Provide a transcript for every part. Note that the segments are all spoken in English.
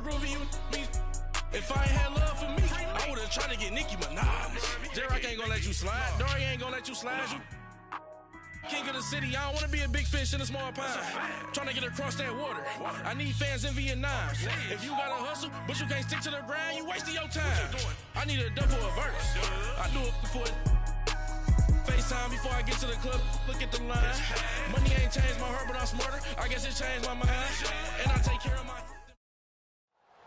proving you me. If I ain't had love for me, I would've tried to get Nicki Minaj. Derek ain't gonna let you slide. Dory ain't gonna let you slide. You king of the city, I don't wanna be a big fish in a small pond. Trying to get across that water. I need fans in Vietnam. If you gotta hustle, but you can't stick to the grind, you wasting your time. I need a double a verse. I do it for FaceTime before I get to the club. Look at the line. Money ain't changed my heart, but I'm smarter. I guess it changed my mind. And I take care of my...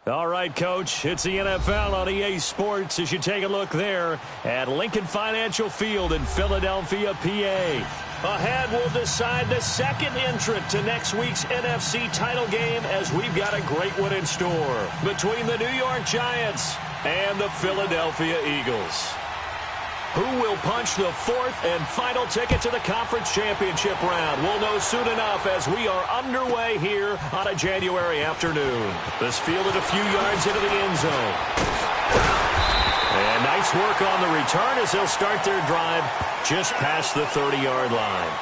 All right, Coach, it's the NFL on EA Sports as you take a look there at Lincoln Financial Field in Philadelphia, PA. Ahead, we'll decide the second entrant to next week's NFC title game as we've got a great one in store between the New York Giants and the Philadelphia Eagles. Who will punch the fourth and final ticket to the conference championship round? We'll know soon enough as we are underway here on a January afternoon. This fielded a few yards into the end zone. And nice work on the return as they'll start their drive just past the 30-yard line.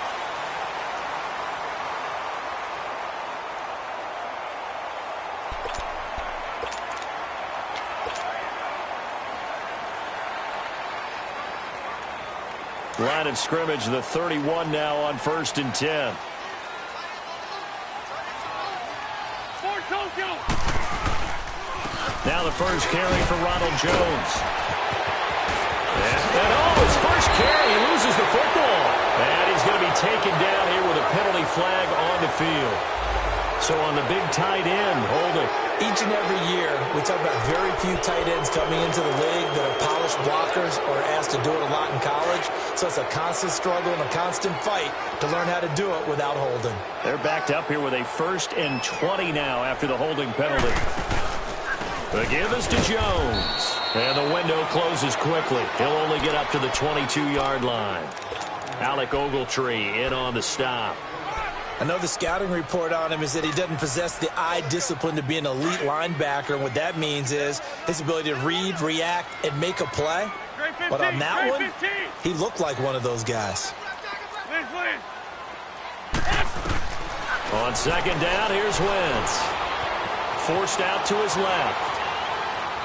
Line of scrimmage, the 31 now on 1st and 10. Now the first carry for Ronald Jones. And his first carry, he loses the football. And he's going to be taken down here with a penalty flag on the field. So on the big tight end, holding. Each and every year, we talk about very few tight ends coming into the league that are polished blockers or asked to do it a lot in college. So it's a constant struggle and a constant fight to learn how to do it without holding. They're backed up here with a 1st and 20 now after the holding penalty. The give is to Jones. And the window closes quickly. He'll only get up to the 22-yard line. Alec Ogletree in on the stop. I know the scouting report on him is that he doesn't possess the eye discipline to be an elite linebacker. And what that means is his ability to read, react, and make a play. But on that one, he looked like one of those guys. On second down, here's Wentz. Forced out to his left.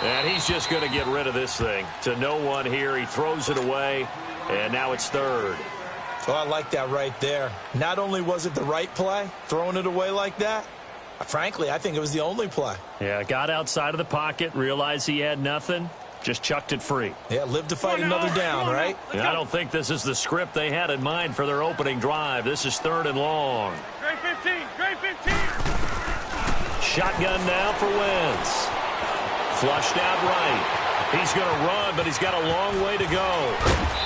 And he's just going to get rid of this thing. To no one here, he throws it away. And now it's 3rd. Oh, I like that right there. Not only was it the right play, throwing it away like that, frankly, I think it was the only play. Yeah, got outside of the pocket, realized he had nothing, just chucked it free. Yeah, live to fight another down, right? Yeah, I don't think this is the script they had in mind for their opening drive. This is 3rd and long. Straight 15, straight 15. Shotgun now for Wentz. Flushed out right. He's going to run, but he's got a long way to go.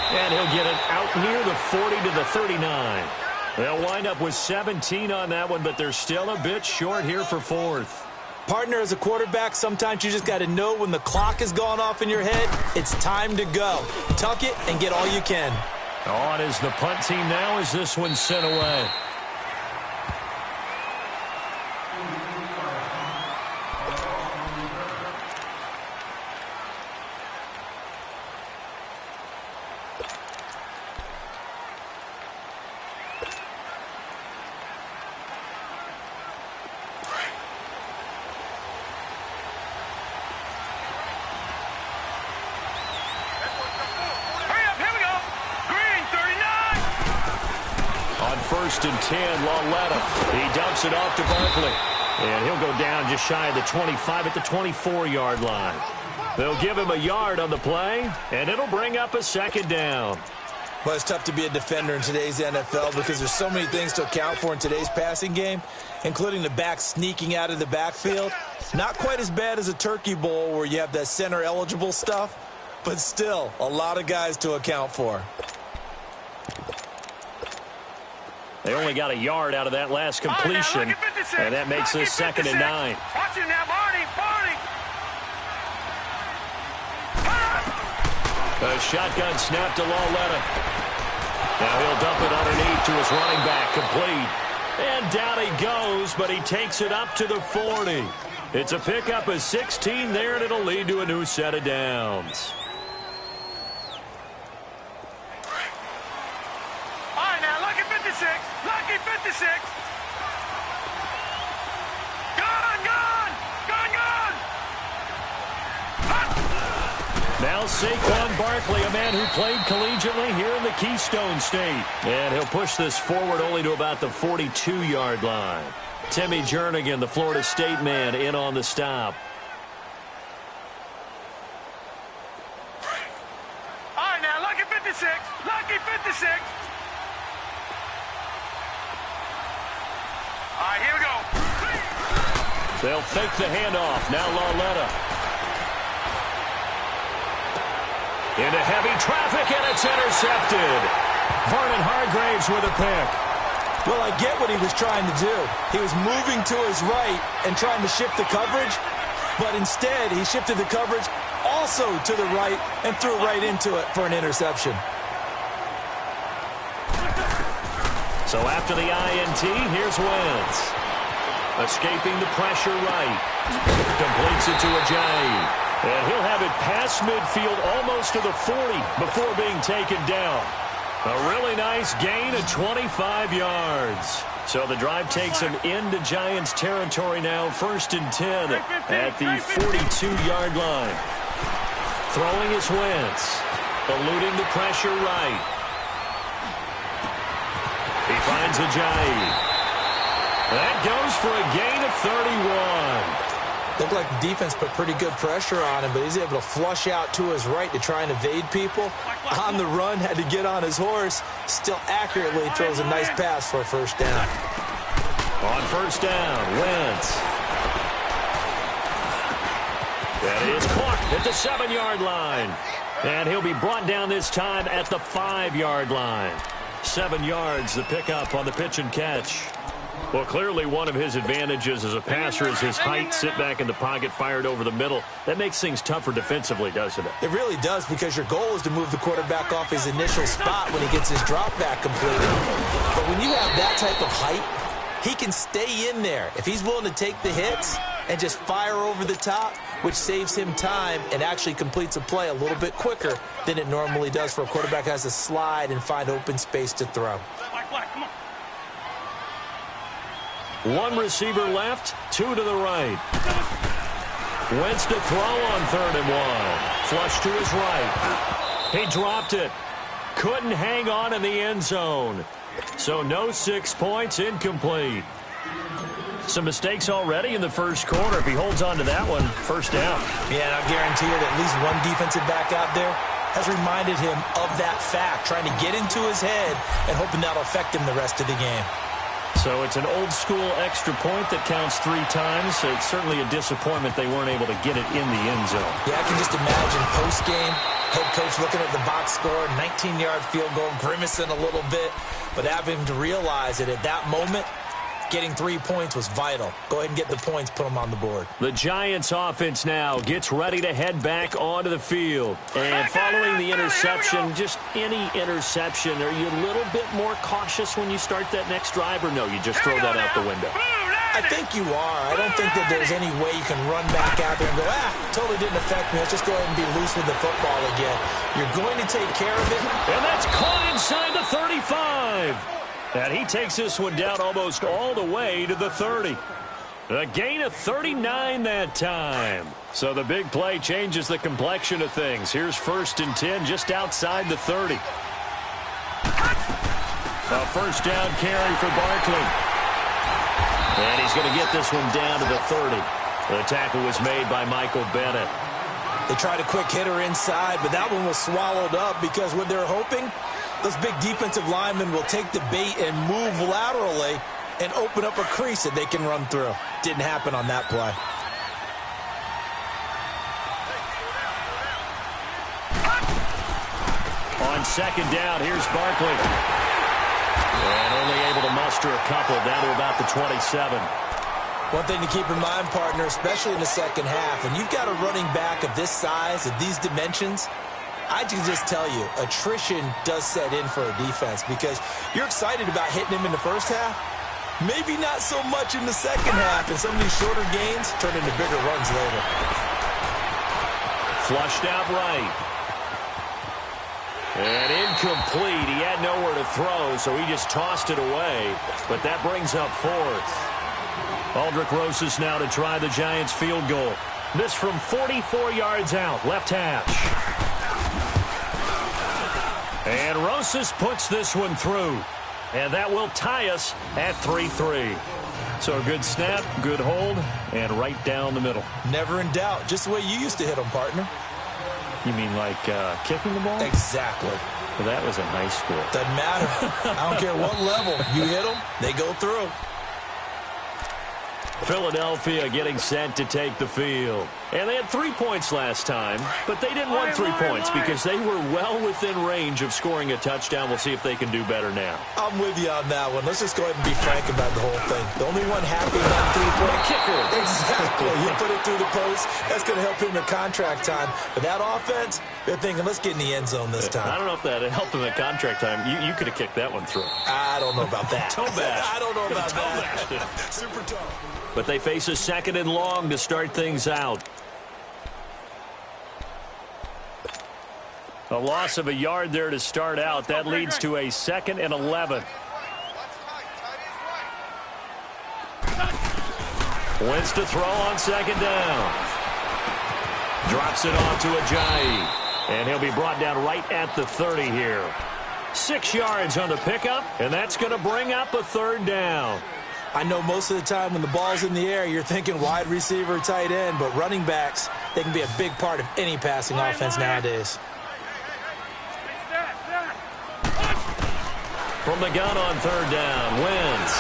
And he'll get it out near the 40 to the 39. They'll wind up with 17 on that one, but they're still a bit short here for 4th. Partner, as a quarterback, sometimes you just got to know when the clock has gone off in your head, it's time to go. Tuck it and get all you can. On is the punt team now as this one's sent away. First and 10, Lauletta. He dumps it off to Barkley. And he'll go down just shy of the 25 at the 24-yard line. They'll give him a yard on the play, and it'll bring up a 2nd down. Well, it's tough to be a defender in today's NFL because there's so many things to account for in today's passing game, including the back sneaking out of the backfield. Not quite as bad as a turkey bowl where you have that center-eligible stuff, but still a lot of guys to account for. They only got a yard out of that last completion, and that makes this 2nd and 9. Watch it now, Barney. A shotgun snap to Lauletta. Now he'll dump it underneath to his running back, complete. And down he goes, but he takes it up to the 40. It's a pickup of 16 there, and it'll lead to a new set of downs. All right, now, lucky 56. Lucky 56. Gone. Saquon Barkley, a man who played collegiately here in the Keystone State. And he'll push this forward only to about the 42-yard line. Timmy Jernigan, the Florida State man, in on the stop. All right, now, lucky 56. Lucky 56. All right, here we go. They'll fake the handoff. Now Lauletta. Into heavy traffic, and it's intercepted. Vernon Hargraves with a pick. Well, I get what he was trying to do. He was moving to his right and trying to shift the coverage, but instead he shifted the coverage also to the right and threw right into it for an interception. So after the INT, here's Wentz. Escaping the pressure right. Completes it to Ajayi. And he'll have it past midfield almost to the 40 before being taken down. A really nice gain of 25 yards. So the drive takes him into Giants territory now, 1st and 10 at the 42-yard line. Throwing is Wentz. Eluding the pressure right. He finds Ajayi. That goes for a gain of 31. Looked like the defense put pretty good pressure on him, but he's able to flush out to his right to try and evade people. On the run, had to get on his horse. Still accurately throws a nice pass for a first down. On first down, Wentz. That is caught at the 7-yard line. And he'll be brought down this time at the 5-yard line. 7 yards, the pickup on the pitch and catch. Well, clearly one of his advantages as a passer is his height. Sit back in the pocket, fired over the middle. That makes things tougher defensively, doesn't it? It really does, because your goal is to move the quarterback off his initial spot when he gets his drop back completed. But when you have that type of height, he can stay in there. If he's willing to take the hits and just fire over the top, which saves him time and actually completes a play a little bit quicker than it normally does for a quarterback who has to slide and find open space to throw. Come on. One receiver left, 2 to the right. Wentz to throw on 3rd and 1. Flush to his right. He dropped it. Couldn't hang on in the end zone. So no 6 points, incomplete. Some mistakes already in the first quarter. If he holds on to that one, first down. Yeah, and I guarantee you that at least one defensive back out there has reminded him of that fact, trying to get into his head and hoping that'll affect him the rest of the game. So it's an old-school extra point that counts 3 times. So it's certainly a disappointment they weren't able to get it in the end zone. Yeah, I can just imagine post-game, head coach looking at the box score, 19-yard field goal, grimacing a little bit, but having to realize that at that moment, getting 3 points was vital. Go ahead and get the points, put them on the board. The Giants offense now gets ready to head back onto the field. And following the interception, just any interception, are you a little bit more cautious when you start that next drive, or no, you just throw that out the window? I think you are. I don't think that there's any way you can run back out there and go, totally didn't affect me. Let's just go ahead and be loose with the football again. You're going to take care of it. And that's caught inside the 35. And he takes this one down almost all the way to the 30. A gain of 39 that time. So the big play changes the complexion of things. Here's 1st and 10 just outside the 30. A first down carry for Barkley. And he's going to get this one down to the 30. The tackle was made by Michael Bennett. They tried a quick hitter inside, but that one was swallowed up because what they're hoping, those big defensive linemen will take the bait and move laterally and open up a crease that they can run through. Didn't happen on that play. On 2nd down, here's Barkley. And only able to muster a couple down to about the 27. One thing to keep in mind, partner, especially in the second half, when you've got a running back of this size, of these dimensions, I can just tell you, attrition does set in for a defense because you're excited about hitting him in the first half. Maybe not so much in the second half, and some of these shorter gains turn into bigger runs later. Flushed out right. And incomplete. He had nowhere to throw, so he just tossed it away. But that brings up 4th. Aldrick Rosas now to try the Giants field goal. This from 44 yards out, left hash. And Rosas puts this one through. And that will tie us at 3-3. So a good snap, good hold, and right down the middle. Never in doubt. Just the way you used to hit them, partner. You mean like kicking the ball? Exactly. Well, that was in high school. Doesn't matter. I don't care what level. You hit them, they go through. Philadelphia getting set to take the field. And they had 3 points last time, but they didn't want 3 points because they were well within range of scoring a touchdown. We'll see if they can do better now. I'm with you on that one. Let's just go ahead and be frank about the whole thing. The only one happy about 3-point kicker. Exactly. You put it through the post. That's going to help him in contract time. But that offense, they're thinking, let's get in the end zone this time. I don't know if that helped him at contract time. You could have kicked that one through. I don't know about that. Toe bash. I don't know about that. Super tough. But they face a 2nd and long to start things out. A loss of a yard there to start out. That leads to a 2nd and 11. Wins to throw on 2nd down. Drops it on to Ajayi. And he'll be brought down right at the 30 here. 6 yards on the pickup, and that's going to bring up a 3rd down. I know most of the time when the ball's in the air, you're thinking wide receiver, tight end, but running backs, they can be a big part of any passing offense nowadays. From the gun on 3rd down, wins.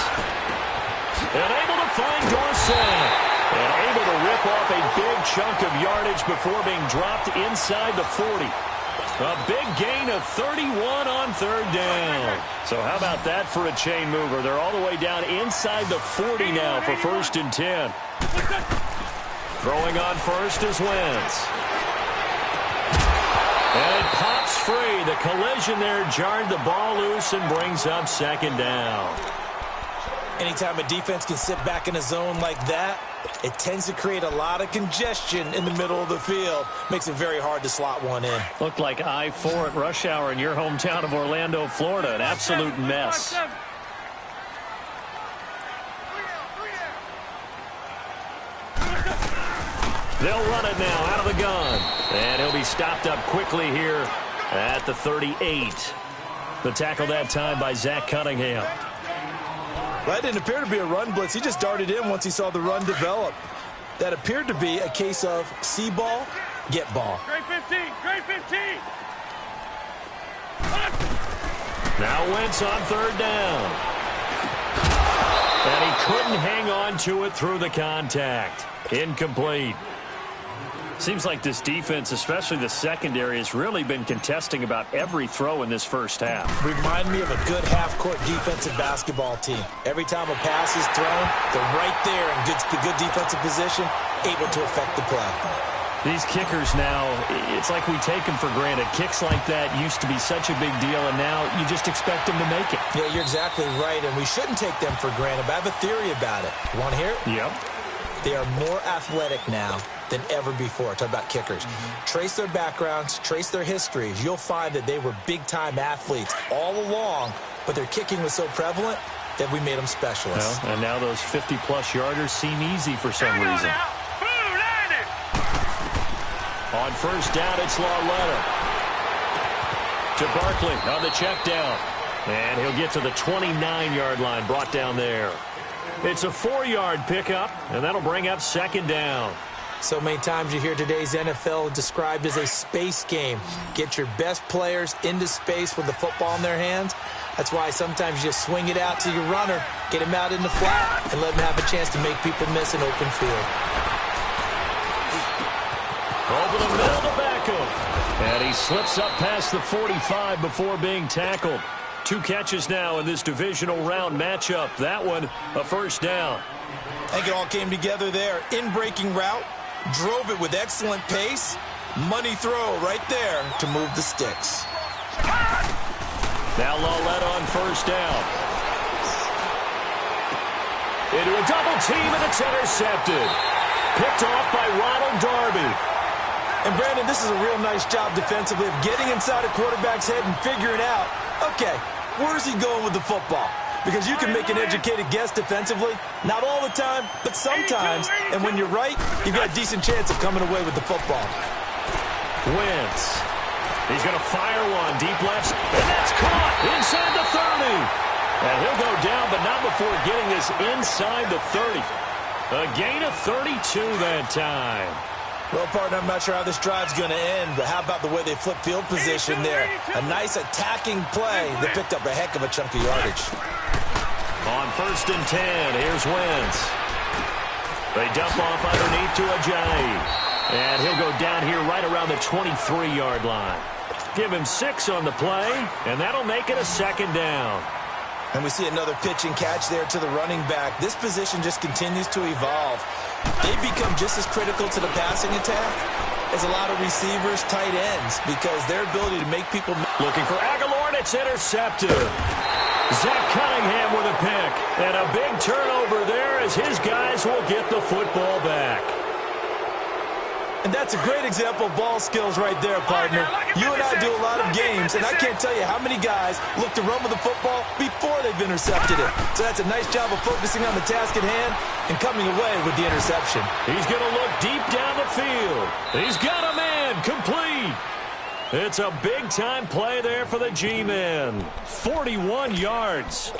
And able to find Dorsett. And able to rip off a big chunk of yardage before being dropped inside the 40. A big gain of 31 on 3rd down. So how about that for a chain mover? They're all the way down inside the 40 now for 1st and 10. Throwing on 1st is Wentz. And it pops free. The collision there jarred the ball loose and brings up 2nd down. Anytime a defense can sit back in a zone like that, it tends to create a lot of congestion in the middle of the field. Makes it very hard to slot one in. Looked like I-4 at rush hour in your hometown of Orlando, Florida. An absolute mess. They'll run it now out of the gun. And he'll be stopped up quickly here at the 38. The tackle that time by Zach Cunningham. That didn't appear to be a run blitz. He just darted in once he saw the run develop. That appeared to be a case of see ball, get ball. Great 15, great 15. Now Wentz on 3rd down. And he couldn't hang on to it through the contact. Incomplete. Seems like this defense, especially the secondary, has really been contesting about every throw in this first half. Remind me of a good half-court defensive basketball team. Every time a pass is thrown, they're right there in good defensive position, able to affect the play. These kickers now, it's like we take them for granted. Kicks like that used to be such a big deal, and now you just expect them to make it. Yeah, you're exactly right, and we shouldn't take them for granted, but I have a theory about it. You want to hear it? Yep. They are more athletic now than ever before. Talk about kickers. Trace their backgrounds, trace their histories. You'll find that they were big-time athletes all along, but their kicking was so prevalent that we made them specialists. Well, and now those 50-plus yarders seem easy for some reason. On 1st down, it's Lauletta. To Barkley on the check down. And he'll get to the 29-yard line, brought down there. It's a 4-yard pickup, and that'll bring up 2nd down. So many times you hear today's NFL described as a space game. Get your best players into space with the football in their hands. That's why sometimes you just swing it out to your runner, get him out in the flat, and let him have a chance to make people miss an open field. Over the middle to Beckham. And he slips up past the 45 before being tackled. 2 catches now in this divisional round matchup. That one, a 1st down. I think it all came together there. In-breaking route, drove it with excellent pace. Money throw right there to move the sticks. Now Lauletta on 1st down. Into a double team, and it's intercepted. Picked off by Ronald Darby. And Brandon, this is a real nice job defensively of getting inside a quarterback's head and figuring out, okay, where's he going with the football? Because you can make an educated guess defensively. Not all the time, but sometimes. And when you're right, you've got a decent chance of coming away with the football. Wentz. He's going to fire one deep left, and that's caught inside the 30. And he'll go down, but not before getting this inside the 30. A gain of 32 that time. Well, partner, I'm not sure how this drive's going to end, but how about the way they flip field position there? A nice attacking play that picked up a heck of a chunk of yardage. On 1st and 10, here's Wentz. They dump off underneath to Ajayi. And he'll go down here right around the 23-yard line. Give him 6 on the play, and that'll make it a 2nd down. And we see another pitch and catch there to the running back. This position just continues to evolve. They've become just as critical to the passing attack as a lot of receivers, tight ends, because their ability to make people... Looking for Aguilar, and it's intercepted. Zach Cunningham with a pick. And a big turnover there as his guys will get the football back. And that's a great example of ball skills right there, partner. You and I do a lot of games, and I can't tell you how many guys look to run with the football before they've intercepted it. So that's a nice job of focusing on the task at hand and coming away with the interception. He's going to look deep down the field. He's got a man complete. It's a big-time play there for the G-men. 41 yards.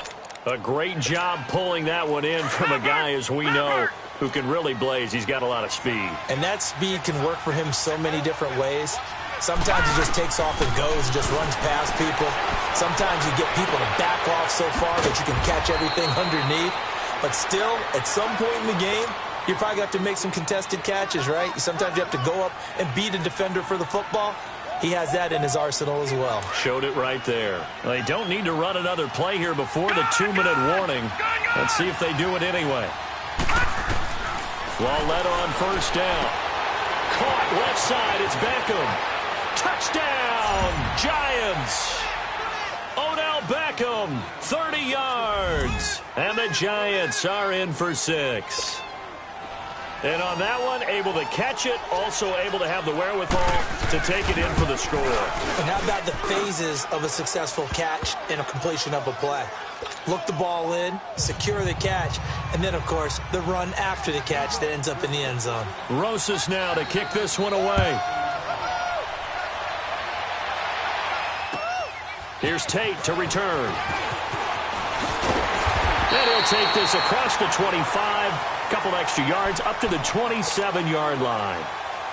A great job pulling that one in from a guy, as we know, who can really blaze. He's got a lot of speed. And that speed can work for him so many different ways. Sometimes he just takes off and goes and just runs past people. Sometimes you get people to back off so far that you can catch everything underneath. But still, at some point in the game, you probably have to make some contested catches, right? Sometimes you have to go up and beat a defender for the football. He has that in his arsenal as well. Showed it right there. They don't need to run another play here before the 2-minute warning. Let's see if they do it anyway. Led on 1st down. Caught left side. It's Beckham. Touchdown, Giants. Odell Beckham, 30 yards. And the Giants are in for 6. And on that one, able to catch it, also able to have the wherewithal to take it in for the score. And how about the phases of a successful catch and a completion of a play? Look the ball in, secure the catch, and then, of course, the run after the catch that ends up in the end zone. Rosas now to kick this one away. Here's Tate to return. And he'll take this across the 25. Couple extra yards up to the 27-yard line.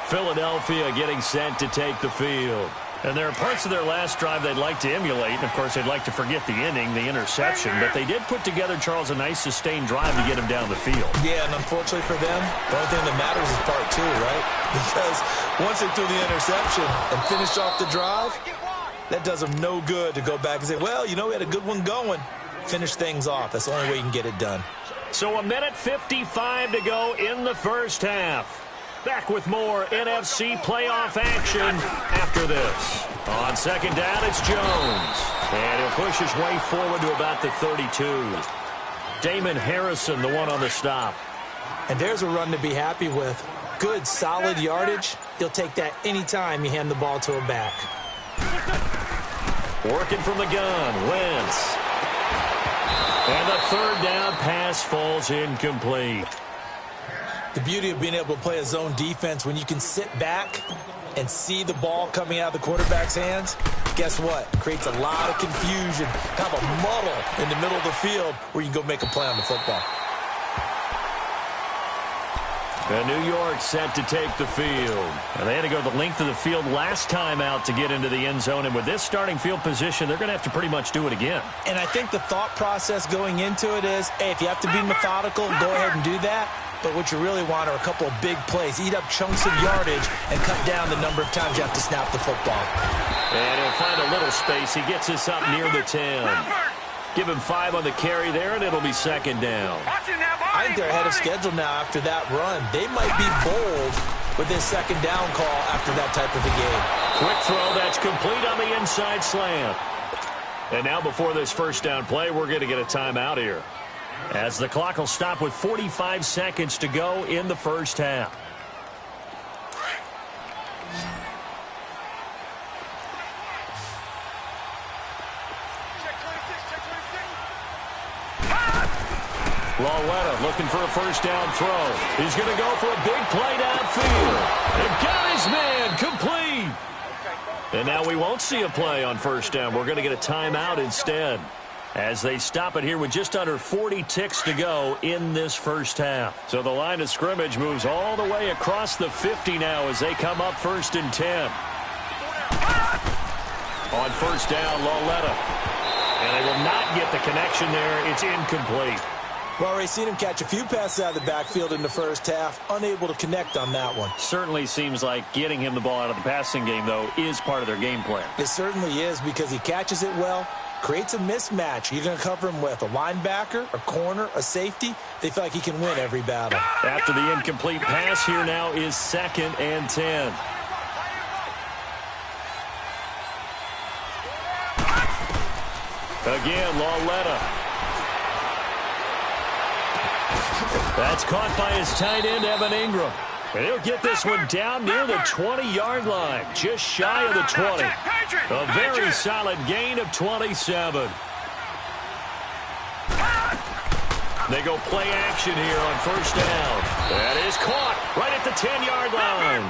Philadelphia getting set to take the field. And there are parts of their last drive they'd like to emulate. And, of course, they'd like to forget the inning, the interception. But they did put together, Charles, a nice sustained drive to get him down the field. Yeah, and unfortunately for them, the only thing that matters is part 2, right? Because once they threw the interception and finished off the drive, that does them no good to go back and say, well, you know, we had a good one going. Finish things off. That's the only way you can get it done. So 1:55 to go in the first half. Back with more NFC playoff action after this. On 2nd down, it's Jones. And he'll push his way forward to about the 32. Damon Harrison, the one on the stop. And there's a run to be happy with. Good, solid yardage. He'll take that anytime you hand the ball to him back. Working from the gun, Wentz. And the 3rd down pass falls incomplete. The beauty of being able to play a zone defense when you can sit back and see the ball coming out of the quarterback's hands, guess what? Creates a lot of confusion, kind of a muddle in the middle of the field where you can go make a play on the football. And New York set to take the field. And they had to go the length of the field last time out to get into the end zone. And with this starting field position, they're going to have to pretty much do it again. And I think the thought process going into it is, hey, if you have to be methodical, go ahead and do that. But what you really want are a couple of big plays. Eat up chunks of yardage and cut down the number of times you have to snap the football. And he'll find a little space. He gets us up near the 10. Give him 5 on the carry there, and it'll be 2nd down. I think they're ahead of schedule now after that run. They might be bold with this 2nd down call after that type of a game. Quick throw, that's complete on the inside slant. And now before this 1st down play, we're going to get a timeout here, as the clock will stop with 45 seconds to go in the first half. Lauletta looking for a 1st down throw. He's going to go for a big play downfield. And got his man complete. And And now we won't see a play on first down. We're going to get a timeout instead, as they stop it here with just under 40 ticks to go in this first half. So the line of scrimmage moves all the way across the 50 now as they come up 1st and 10. On first down, Lauletta. And they will not get the connection there. It's incomplete. Well, already seen him catch a few passes out of the backfield in the first half. Unable to connect on that one. Certainly seems like getting him the ball out of the passing game, though, is part of their game plan. It certainly is, because he catches it well, creates a mismatch. You're going to cover him with a linebacker, a corner, a safety. They feel like he can win every battle. After the incomplete pass, here now is 2nd and 10. Again, Lauletta. That's caught by his tight end, Evan Ingram. And he'll get this one down near the 20-yard line, just shy of the 20. A very solid gain of 27. They go play action here on first down. That is caught right at the 10-yard line.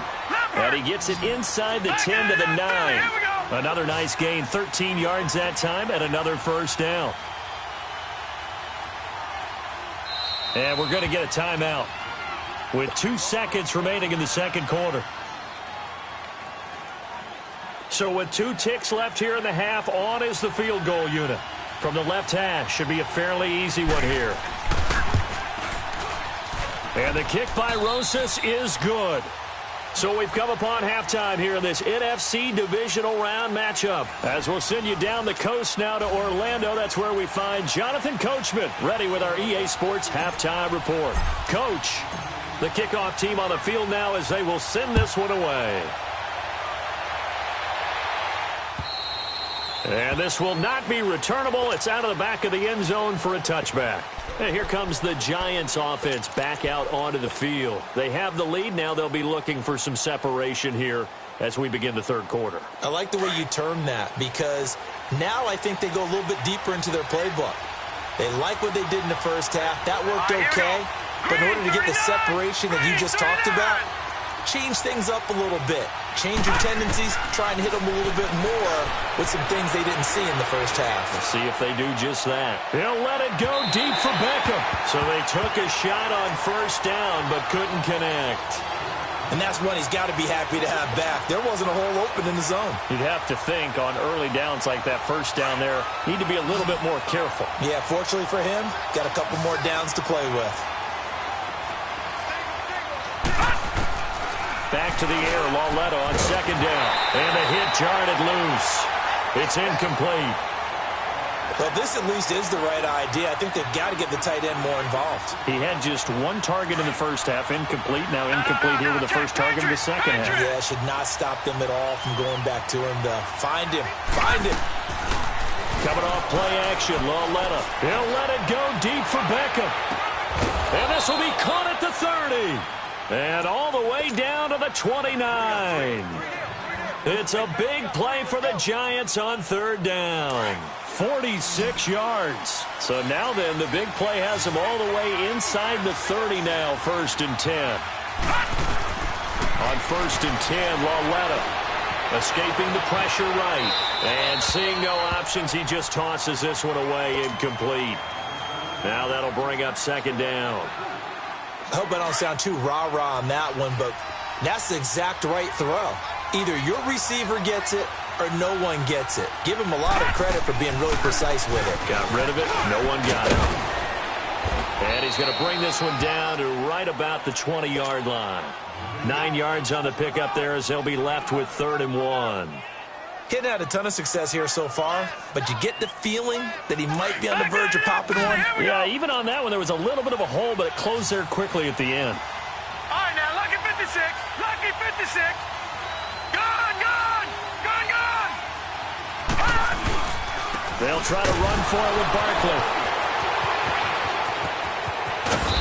And he gets it inside the 10 to the 9. Another nice gain, 13 yards that time, and another first down. And we're going to get a timeout with 2 seconds remaining in the second quarter. So with 2 ticks left here in the half, on is the field goal unit. From the left hash, should be a fairly easy one here. And the kick by Rosas is good. So we've come upon halftime here in this NFC divisional round matchup. As we'll send you down the coast now to Orlando, that's where we find Jonathan Coachman ready with our EA Sports halftime report. Coach, the kickoff team on the field now as they will send this one away. And this will not be returnable. It's out of the back of the end zone for a touchback. And here comes the Giants offense back out onto the field. They have the lead. Now they'll be looking for some separation here as we begin the third quarter. I like the way you term that, because now I think they go a little bit deeper into their playbook. They like what they did in the first half. That worked okay. But in order to get the separation that you just talked about, change things up a little bit. Change your tendencies, try and hit them a little bit more with some things they didn't see in the first half. We'll see if they do just that. They'll let it go deep for Beckham. So they took a shot on first down but couldn't connect. And that's one he's got to be happy to have back. There wasn't a hole open in the zone. You'd have to think on early downs like that first down there, need to be a little bit more careful. Yeah, fortunately for him, got a couple more downs to play with. Back to the air, Lauletta on second down. And the hit jarred it loose. It's incomplete. Well, this at least is the right idea. I think they've got to get the tight end more involved. He had just 1 target in the first half, incomplete. Now incomplete here with the first target in the second half. Yeah, should not stop them at all from going back to him. Find him. Find him. Coming off play action, Lauletta. He'll let it go deep for Beckham. And this will be caught at the 30. And all the way down to the 29. It's a big play for the Giants on third down. 46 yards. So now then, the big play has them all the way inside the 30 now, 1st and 10. On 1st and 10, Lauletta escaping the pressure right. And seeing no options, he just tosses this one away, incomplete. Now that'll bring up 2nd down. I hope I don't sound too rah-rah on that one, but that's the exact right throw. Either your receiver gets it or no one gets it. Give him a lot of credit for being really precise with it. Got rid of it. No one got it. And he's going to bring this one down to right about the 20-yard line. 9 yards on the pickup there as they'll be left with 3rd and 1. Hitting had a ton of success here so far, but you get the feeling that he might be on the verge of popping one. Yeah, even on that one, there was a little bit of a hole, but it closed there quickly at the end. All right, now, lucky 56. Lucky 56. Gone, gone. Gone, gone. They'll try to run for it with Barkley.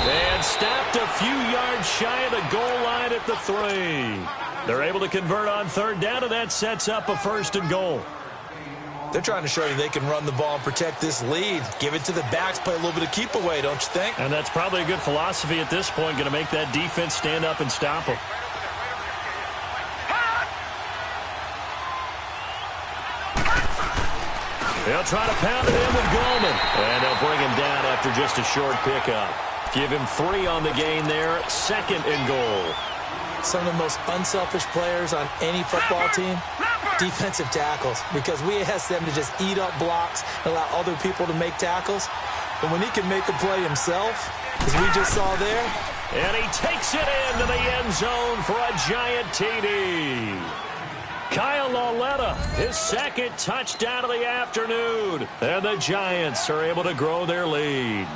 And stopped a few yards shy of the goal line at the 3. They're able to convert on 3rd down, and that sets up a 1st and goal. They're trying to show you they can run the ball and protect this lead. Give it to the backs, play a little bit of keep away, don't you think? And that's probably a good philosophy at this point, going to make that defense stand up and stop them. They'll try to pound it in with Gallman. And they'll bring him down after just a short pickup. Give him 3 on the game there. 2nd and goal. Some of the most unselfish players on any football team, defensive tackles, because we ask them to just eat up blocks and allow other people to make tackles. But when he can make a play himself, as we just saw there. And he takes it into the end zone for a giant TD. Kyle Lauletta, his 2nd touchdown of the afternoon. And the Giants are able to grow their lead.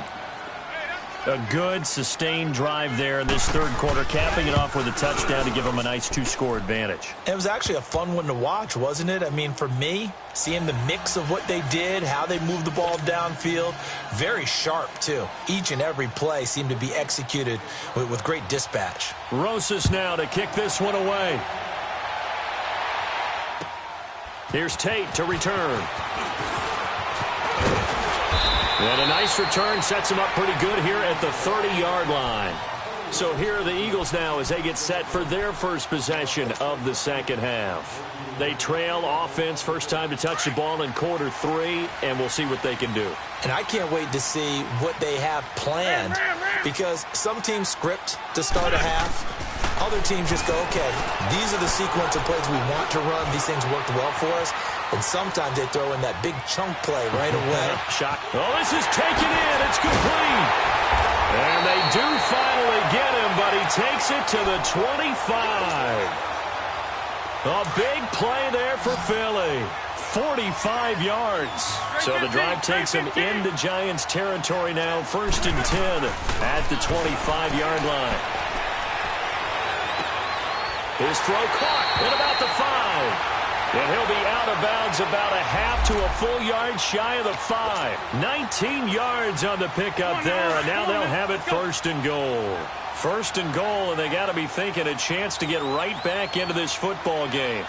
A good, sustained drive there in this 3rd quarter, capping it off with a touchdown to give them a nice 2-score advantage. It was actually a fun one to watch, wasn't it? I mean, for me, seeing the mix of what they did, how they moved the ball downfield, very sharp, too. Each and every play seemed to be executed with great dispatch. Rosas now to kick this one away. Here's Tate to return. And a nice return sets him up pretty good here at the 30-yard line. So here are the Eagles now as they get set for their first possession of the 2nd half. They trail offense, first time to touch the ball in quarter 3, and we'll see what they can do. And I can't wait to see what they have planned, because some teams script to start a half. Other teams just go, okay, these are the sequence of plays we want to run. These things worked well for us. And sometimes they throw in that big chunk play right away. Shot. Oh, this is taken in. It's complete. And they do finally get him, but he takes it to the 25. A big play there for Philly. 45 yards. So the drive takes him into Giants territory now. 1st and 10 at the 25-yard line. His throw caught at about the 5. And he'll be out of bounds about a half to a full yard shy of the 5. 19 yards on the pickup there, and now they'll have it 1st and goal. 1st and goal, and they got to be thinking a chance to get right back into this football game.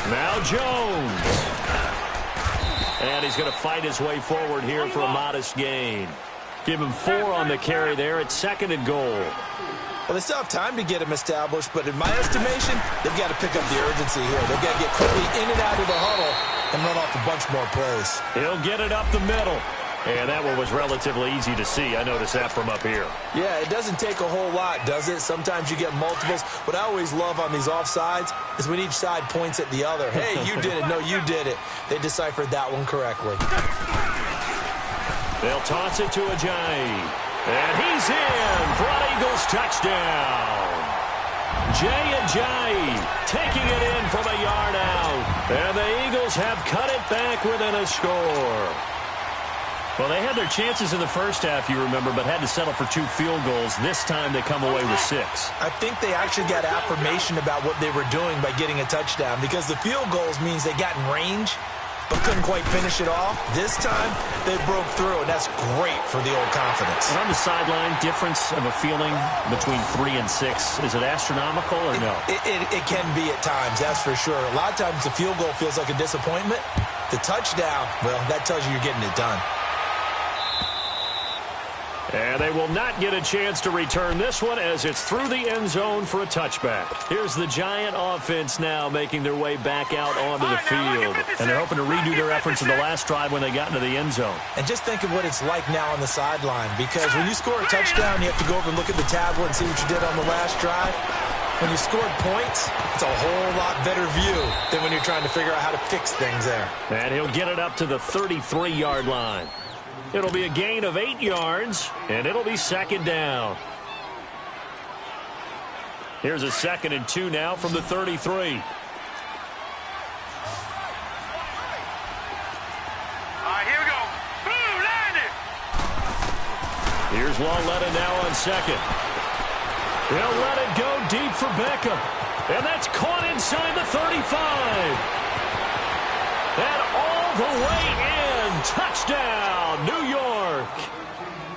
Now Jones. And he's going to fight his way forward here for a modest gain. Give him 4 on the carry there at 2nd and goal. Well, they still have time to get him established, but in my estimation, they've got to pick up the urgency here. They've got to get quickly in and out of the huddle and run off a bunch more plays. He'll get it up the middle. And that one was relatively easy to see. I noticed that from up here. Yeah, it doesn't take a whole lot, does it? Sometimes you get multiples. What I always love on these offsides is when each side points at the other. Hey, you did it. No, you did it. They deciphered that one correctly. They'll toss it to Ajayi. And he's in for an Eagles touchdown. Jay Ajayi taking it in from a yard out. And the Eagles have cut it back within a score. Well, they had their chances in the first half, you remember, but had to settle for 2 field goals. This time they come away with 6. I think they actually got affirmation about what they were doing by getting a touchdown, because the field goals means they got in range but couldn't quite finish it off. This time, they broke through, and that's great for the old confidence. And on the sideline, difference of a feeling between 3 and 6, is it astronomical or no? It can be at times, that's for sure. A lot of times the field goal feels like a disappointment. The touchdown, well, that tells you you're getting it done. And they will not get a chance to return this one as it's through the end zone for a touchback. Here's the Giant offense now making their way back out onto the field. And they're hoping to redo their efforts in the last drive when they got into the end zone. And just think of what it's like now on the sideline, because when you score a touchdown, you have to go over and look at the tablet and see what you did on the last drive. When you scored points, it's a whole lot better view than when you're trying to figure out how to fix things there. And he'll get it up to the 33-yard line. It'll be a gain of 8 yards, and it'll be 2nd down. Here's a 2nd and 2 now from the 33. Here we go. Boom, landed. Here's Lauletta now on 2nd. He'll let it go deep for Beckham. And that's caught inside the 35. And all the way in. Touchdown, New York.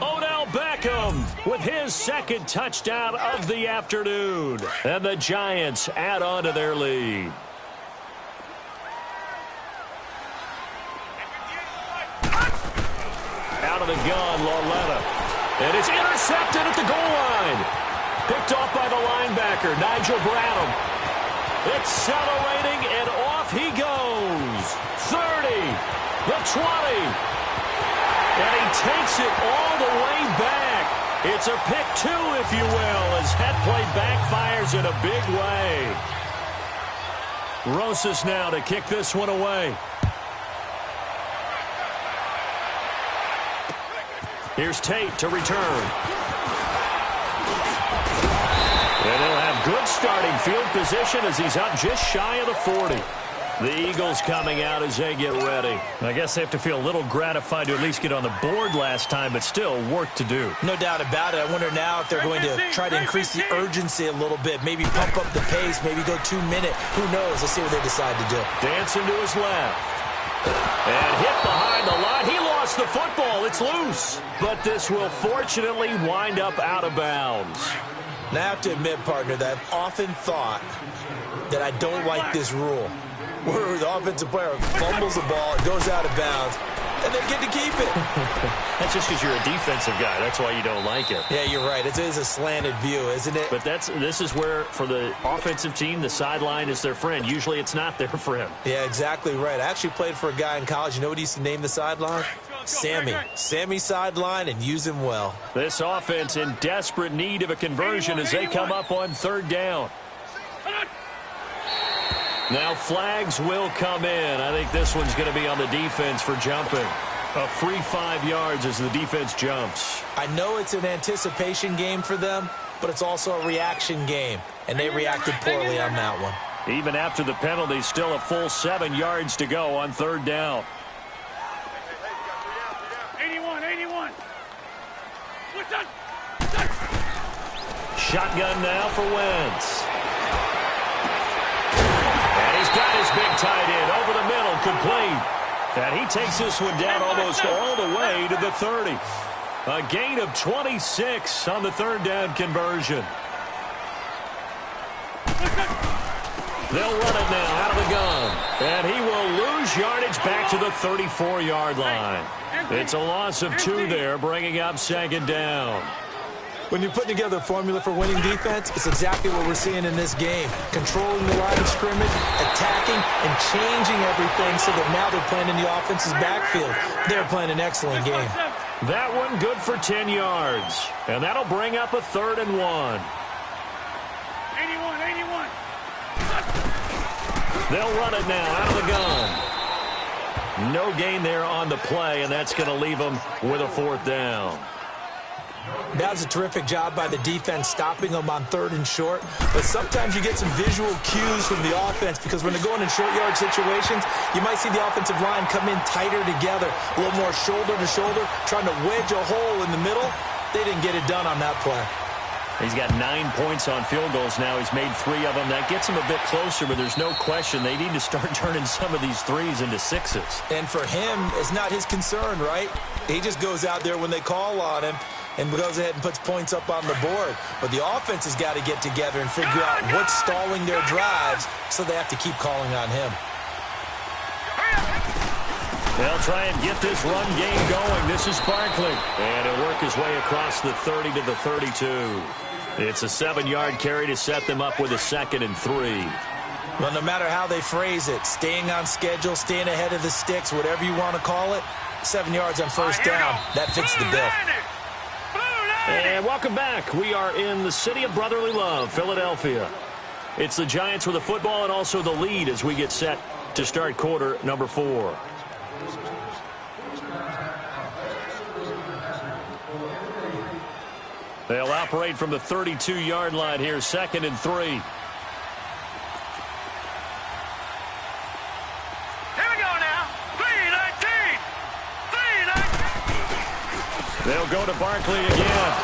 Odell Beckham with his 2nd touchdown of the afternoon. And the Giants add on to their lead. Out of the gun, Lauletta. And it's intercepted at the goal line. Picked off by the linebacker, Nigel Bradham. Accelerating, and off he goes. 30, the 20. And he takes it all the way back. It's a pick two, if you will, as that play backfires in a big way. Rosas now to kick this one away. Here's Tate to return. And he'll have good starting field position as he's up just shy of the 40. The Eagles coming out as they get ready. I guess they have to feel a little gratified to at least get on the board last time, but still work to do. No doubt about it. I wonder now if they're going to try to increase the urgency a little bit, maybe pump up the pace, maybe go 2 minute. Who knows? Let's see what they decide to do. Dancing to his left. And hit behind the line. He lost the football. It's loose. But this will fortunately wind up out of bounds. Now, I have to admit, partner, that I've often thought that I don't like this rule, where the offensive player fumbles the ball, it goes out of bounds, and they get to keep it. That's just because you're a defensive guy. That's why you don't like it. Yeah, you're right. It is a slanted view, isn't it? But this is where, for the offensive team, the sideline is their friend. Usually it's not there for him. Yeah, exactly right. I actually played for a guy in college. You know what he used to name the sideline? Sammy. Sammy sideline, and use him well. This offense in desperate need of a conversion as they come up on third down. Now flags will come in. I think this one's going to be on the defense for jumping. A free 5 yards as the defense jumps. I know it's an anticipation game for them, but it's also a reaction game, and they reacted poorly on that one. Even after the penalty, still a full 7 yards to go on third down. 81. Shotgun now for Wentz. And he's got his big tight end over the middle, complete. And he takes this one down almost all the way to the 30. A gain of 26 on the third down conversion. They'll run it now out of the gun. And he will lose yardage back to the 34-yard line. It's a loss of 2 there, bringing up second down. When you're putting together a formula for winning defense, it's exactly what we're seeing in this game. Controlling the line of scrimmage, attacking, and changing everything so that now they're playing in the offense's backfield. They're playing an excellent game. That one good for 10 yards. And that'll bring up a 3rd and 1. 81. They'll run it now out of the gun. No gain there on the play, and that's going to leave them with a 4th down. That was a terrific job by the defense stopping them on 3rd and short. But sometimes you get some visual cues from the offense because when they're going in short yard situations, you might see the offensive line come in tighter together, a little more shoulder to shoulder, trying to wedge a hole in the middle. They didn't get it done on that play. He's got 9 points on field goals now. He's made 3 of them. That gets him a bit closer, but there's no question they need to start turning some of these 3s into 6s. And for him, it's not his concern, right? He just goes out there when they call on him and goes ahead and puts points up on the board. But the offense has got to get together and figure out what's stalling their drives, so they have to keep calling on him. They'll try and get this run game going. This is Barkley. And he'll work his way across the 30 to the 32. It's a 7-yard carry to set them up with a 2nd and 3. Well, no matter how they phrase it, staying on schedule, staying ahead of the sticks, whatever you want to call it, 7 yards on first down, that fits the bill. And welcome back. We are in the city of brotherly love, Philadelphia. It's the Giants with the football and also the lead as we get set to start quarter number 4. They'll operate from the 32-yard line here, 2nd and 3. Here we go now. 3-19. They'll go to Barkley again.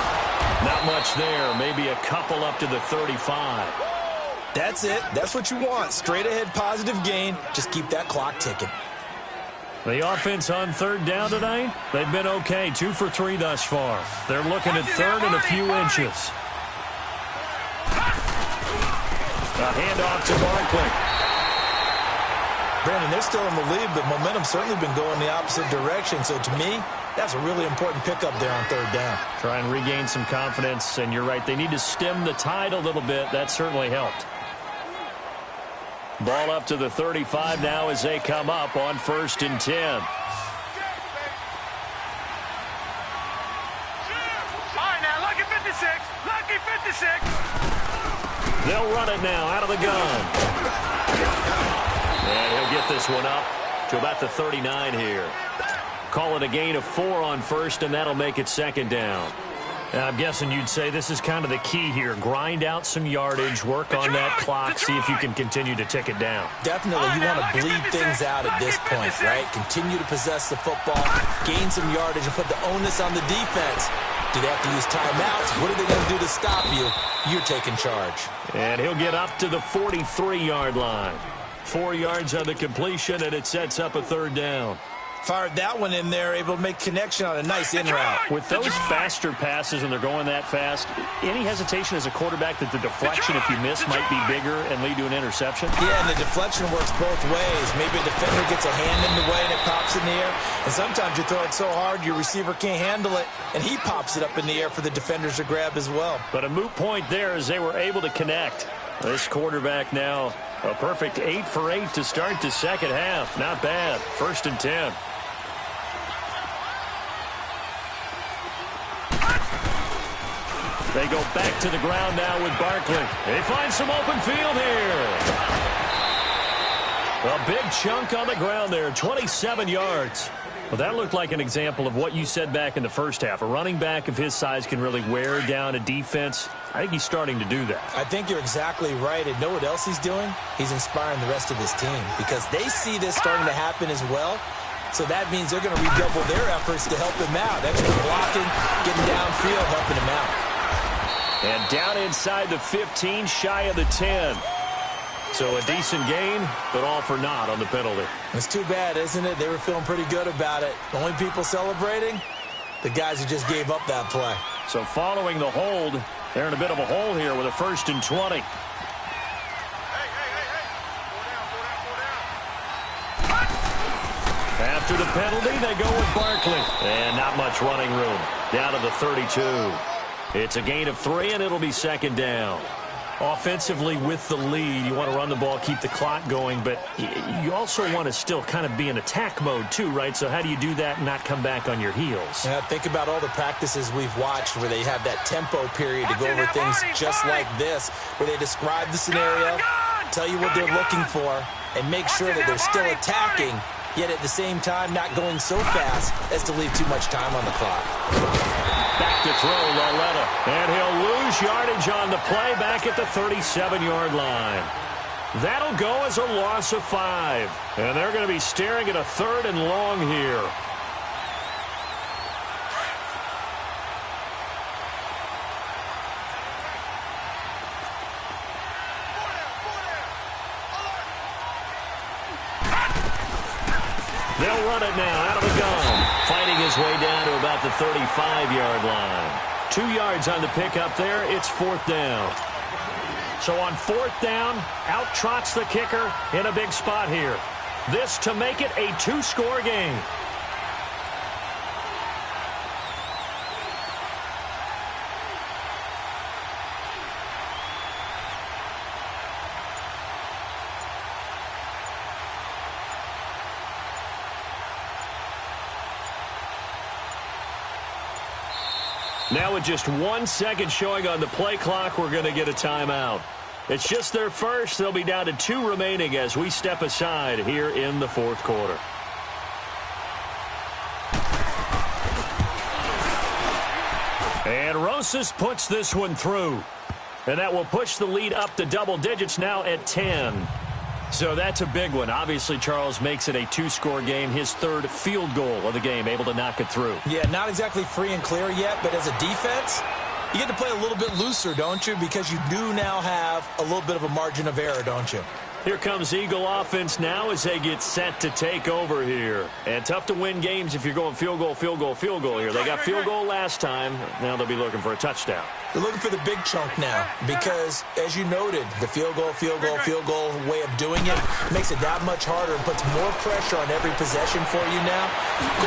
Not much there. Maybe a couple up to the 35. That's it. That's what you want. Straight ahead positive gain. Just keep that clock ticking. The offense on 3rd down tonight, they've been okay. 2 for 3 thus far. They're looking at 3rd and a few inches. A handoff to Barkley. Brandon, they're still in the lead, but momentum's certainly been going the opposite direction. So to me, That's a really important pickup there on third down. Try and regain some confidence, and you're right. They need to stem the tide a little bit. That certainly helped. Ball up to the 35 now as they come up on 1st and 10. All right, now, lucky 56. Lucky 56. They'll run it now out of the gun. And he'll get this one up to about the 39 here. Call it a gain of 4 on 1st, and that'll make it 2nd down. Now, I'm guessing you'd say this is kind of the key here. Grind out some yardage, work on that clock, see if you can continue to tick it down. Definitely, you want to bleed things out at this point, right? Continue to possess the football, gain some yardage, and put the onus on the defense. Do they have to use timeouts? What are they going to do to stop you? You're taking charge. And he'll get up to the 43-yard line. 4 yards on the completion, and it sets up a 3rd down. Fired that one in there, able to make connection on a nice in route. With those faster passes and they're going that fast, any hesitation as a quarterback that the deflection, if you miss, might be bigger and lead to an interception? Yeah, and the deflection works both ways. Maybe a defender gets a hand in the way and it pops in the air. And sometimes you throw it so hard your receiver can't handle it, and he pops it up in the air for the defenders to grab as well. But a moot point there as they were able to connect. This quarterback now a perfect 8 for 8 to start the second half. Not bad. 1st and 10. They go back to the ground now with Barkley. They find some open field here. A big chunk on the ground there, 27 yards. Well, that looked like an example of what you said back in the first half. A running back of his size can really wear down a defense. I think he's starting to do that. I think you're exactly right. And know what else he's doing? He's inspiring the rest of his team because they see this starting to happen as well. So that means they're going to redouble their efforts to help him out. Extra blocking, getting downfield, helping him out. And down inside the 15, shy of the 10. So a decent gain, but all for naught on the penalty. It's too bad, isn't it? They were feeling pretty good about it. The only people celebrating, the guys who just gave up that play. So following the hold, they're in a bit of a hole here with a 1st and 20. After the penalty, they go with Barkley. And not much running room. Down to the 32. It's a gain of 3, and it'll be 2nd down. Offensively with the lead, you want to run the ball, keep the clock going, but you also want to still kind of be in attack mode too, right? So how do you do that and not come back on your heels? Yeah, think about all the practices we've watched where they have that tempo period to go over things just like this, where they describe the scenario, tell you what they're looking for, and make sure that they're still attacking, yet at the same time not going so fast as to leave too much time on the clock. Back to throw, Laletta. And he'll lose yardage on the play back at the 37-yard line. That'll go as a loss of 5. And they're going to be staring at a 3rd and long here. They'll run it now out of the gun. Fighting his way down to about the 35-yard line. 2 yards on the pickup there. It's 4th down. So on 4th down, out trots the kicker in a big spot here. This to make it a 2-score game. Now with just 1 second showing on the play clock, we're going to get a timeout. It's just their first. They'll be down to 2 remaining as we step aside here in the 4th quarter. And Rosas puts this one through. And that will push the lead up to double digits now at 10. So that's a big one. Obviously, Charles makes it a 2-score game. His 3rd field goal of the game, able to knock it through. Yeah, not exactly free and clear yet, but as a defense, you get to play a little bit looser, don't you? Because you do now have a little bit of a margin of error, don't you? Here comes Eagle offense now as they get set to take over here. And tough to win games if you're going field goal, field goal, field goal here. They got field goal last time. Now they'll be looking for a touchdown. They're looking for the big chunk now because, as you noted, the field goal way of doing it makes it that much harder and puts more pressure on every possession for you now.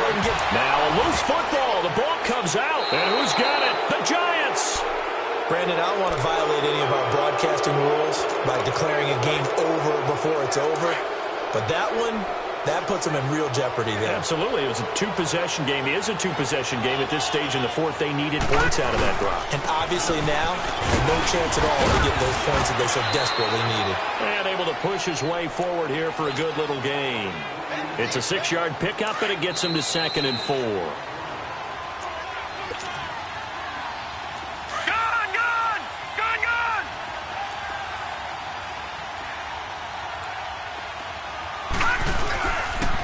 Go ahead and get... Now a loose football. The ball comes out. And who's got it? The Giants. Brandon, I don't want to violate any of our broadcasting rules by declaring a game over before it's over. But that one, that puts them in real jeopardy there. Absolutely. It was a two-possession game. It is a two-possession game at this stage in the fourth. They needed points out of that drive. And obviously now, no chance at all to get those points that they so desperately needed. And able to push his way forward here for a good little gain. It's a 6-yard pickup, and it gets him to 2nd and 4.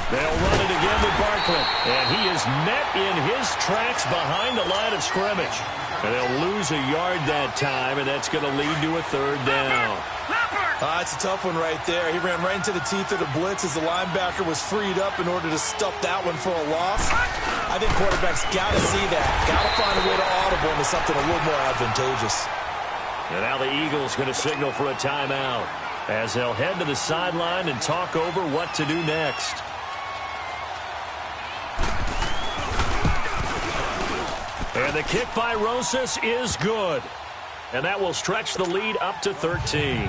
They'll run it again with Barkley. And he is met in his tracks behind the line of scrimmage. And they'll lose a yard that time, and that's going to lead to a 3rd down. That's a tough one right there. He ran right into the teeth of the blitz as the linebacker was freed up in order to stuff that one for a loss. I think quarterbacks got to see that. Got to find a way to audible into something a little more advantageous. And now the Eagles going to signal for a timeout as they'll head to the sideline and talk over what to do next. And the kick by Rosas is good. And that will stretch the lead up to 13.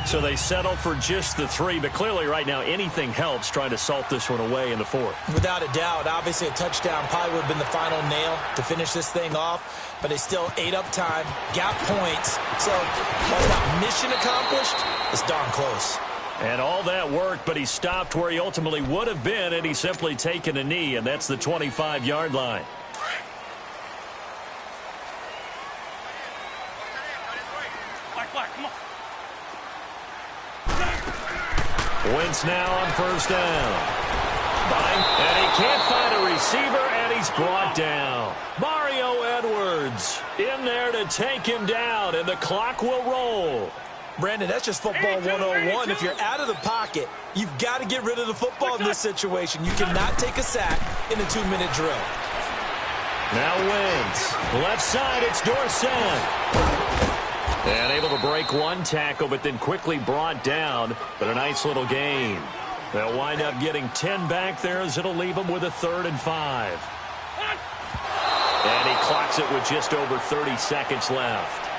So they settle for just the 3. But clearly right now anything helps trying to salt this one away in the 4th. Without a doubt. Obviously a touchdown probably would have been the final nail to finish this thing off. But they still ate up time, got points. So while it's not mission accomplished, it's darn close. And all that worked, but he stopped where he ultimately would have been, and he's simply taken a knee, and that's the 25-yard line. Wentz now on 1st down. And he can't find a receiver, and he's brought down. Mario Edwards in there to take him down, and the clock will roll. Brandon, that's just football 101. If you're out of the pocket, you've got to get rid of the football in this situation. You cannot take a sack in a 2-minute drill. Now Wentz. Left side, it's Dorsett. And able to break one tackle, but then quickly brought down. But a nice little gain. They'll wind up getting 10 back there as it'll leave them with a 3rd and 5. And he clocks it with just over 30 seconds left.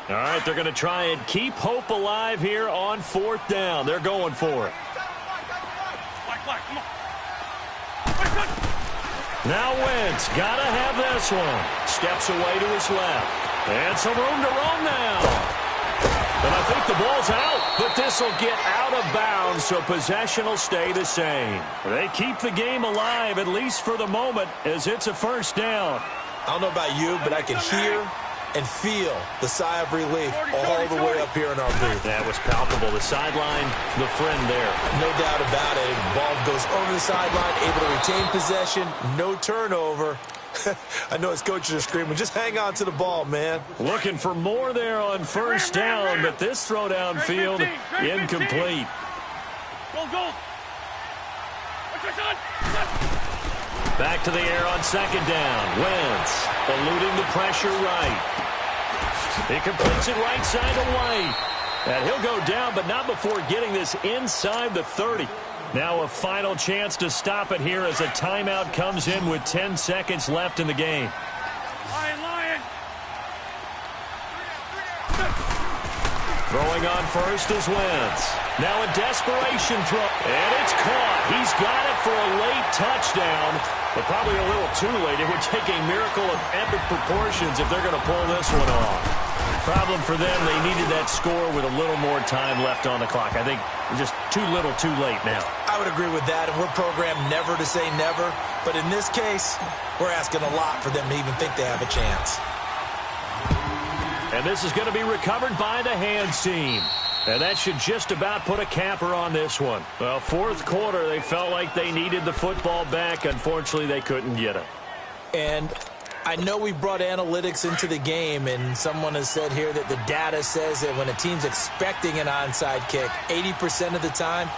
All right, they're going to try and keep hope alive here on 4th down. They're going for it. Now Wentz, gotta have this one. Steps away to his left. And some room to run now. And I think the ball's out, but this will get out of bounds, so possession will stay the same. They keep the game alive, at least for the moment, as it's a 1st down. I don't know about you, but I can hear and feel the sigh of relief all the way up here in our booth. That was palpable. The sideline, the friend there. No doubt about it. The ball goes over the sideline, able to retain possession, no turnover. I know his coaches are screaming, just hang on to the ball, man. Looking for more there on 1st down, but this throw downfield incomplete. Back to the air on 2nd down. Wentz eluding the pressure right. He completes it right side to White. And he'll go down, but not before getting this inside the 30. Now a final chance to stop it here as a timeout comes in with 10 seconds left in the game. Lion. Throwing on 1st is Wentz. Now a desperation throw. And it's caught. He's got it for a late touchdown. But probably a little too late. It would take a miracle of epic proportions if they're going to pull this one off. Problem for them, they needed that score with a little more time left on the clock. I think just too little too late now. I would agree with that, and we're programmed never to say never. But in this case, we're asking a lot for them to even think they have a chance. And this is going to be recovered by the hands team. And that should just about put a capper on this one. Well, 4th quarter, they felt like they needed the football back. Unfortunately, they couldn't get it. And I know we brought analytics into the game, and someone has said here that the data says that when a team's expecting an onside kick, 80% of the time,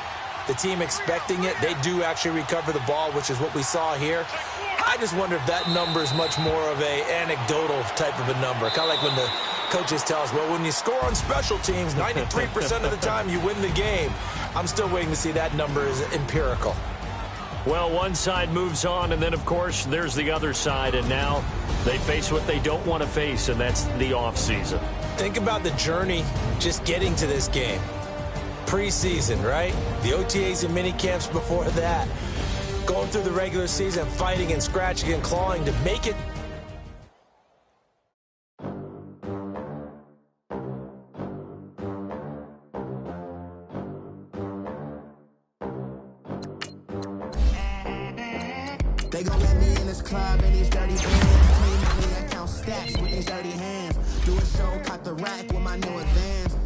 the team expecting it, they do actually recover the ball, which is what we saw here. I just wonder if that number is much more of a anecdotal type of a number. Kind of like when the coaches tell us, well, when you score on special teams, 93% of the time you win the game. I'm still waiting to see that number is empirical. Well, one side moves on, and then, of course, there's the other side, and now they face what they don't want to face, and that's the offseason. Think about the journey just getting to this game. Preseason, right? The OTAs and mini camps before that. Going through the regular season, fighting and scratching and clawing to make it. They gon' let me in this club in these dirty bands. Clean money, I count stacks with these dirty hands. Do a show, caught the rack with my new advance.